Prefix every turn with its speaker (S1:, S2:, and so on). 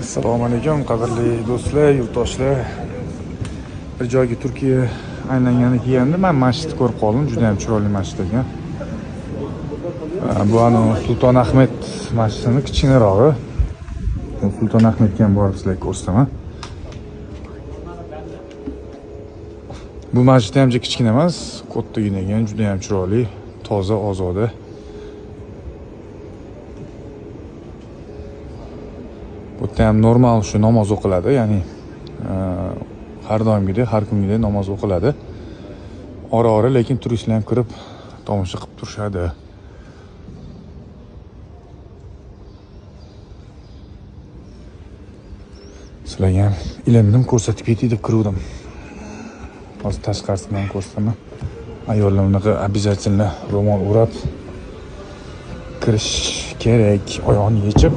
S1: Assalomu alaykum qadrli do'stlar, yurtdoshlar. Bir joyga Turkiya aylangandan keyin men masjidni ko'rib qoldim. Juda ham chiroyli masjid ekan. Bu Sulton Ahmet masjidining kichkinarog'i. Sulton Ahmetga ham borib sizlarga ko'rsataman. Bu masjid ham kichkina emas, kattagina ekan, juda ham chiroyli, toza, ozoda. Bu ham normal shu namoz o'qiladi, ya'ni har doimgidek, har kungidek namoz o'qiladi. Ora-ora lekin turistlar ham kirib tomosha qilib turishadi. Sizlarga ham ilindim ko'rsatib ketay deb kiruvdim. Hozir tashqarisidan ko'rsataman. Ayollar unaqa обязательно ro'mol o'rab kirish kerak, oyoqni yechib.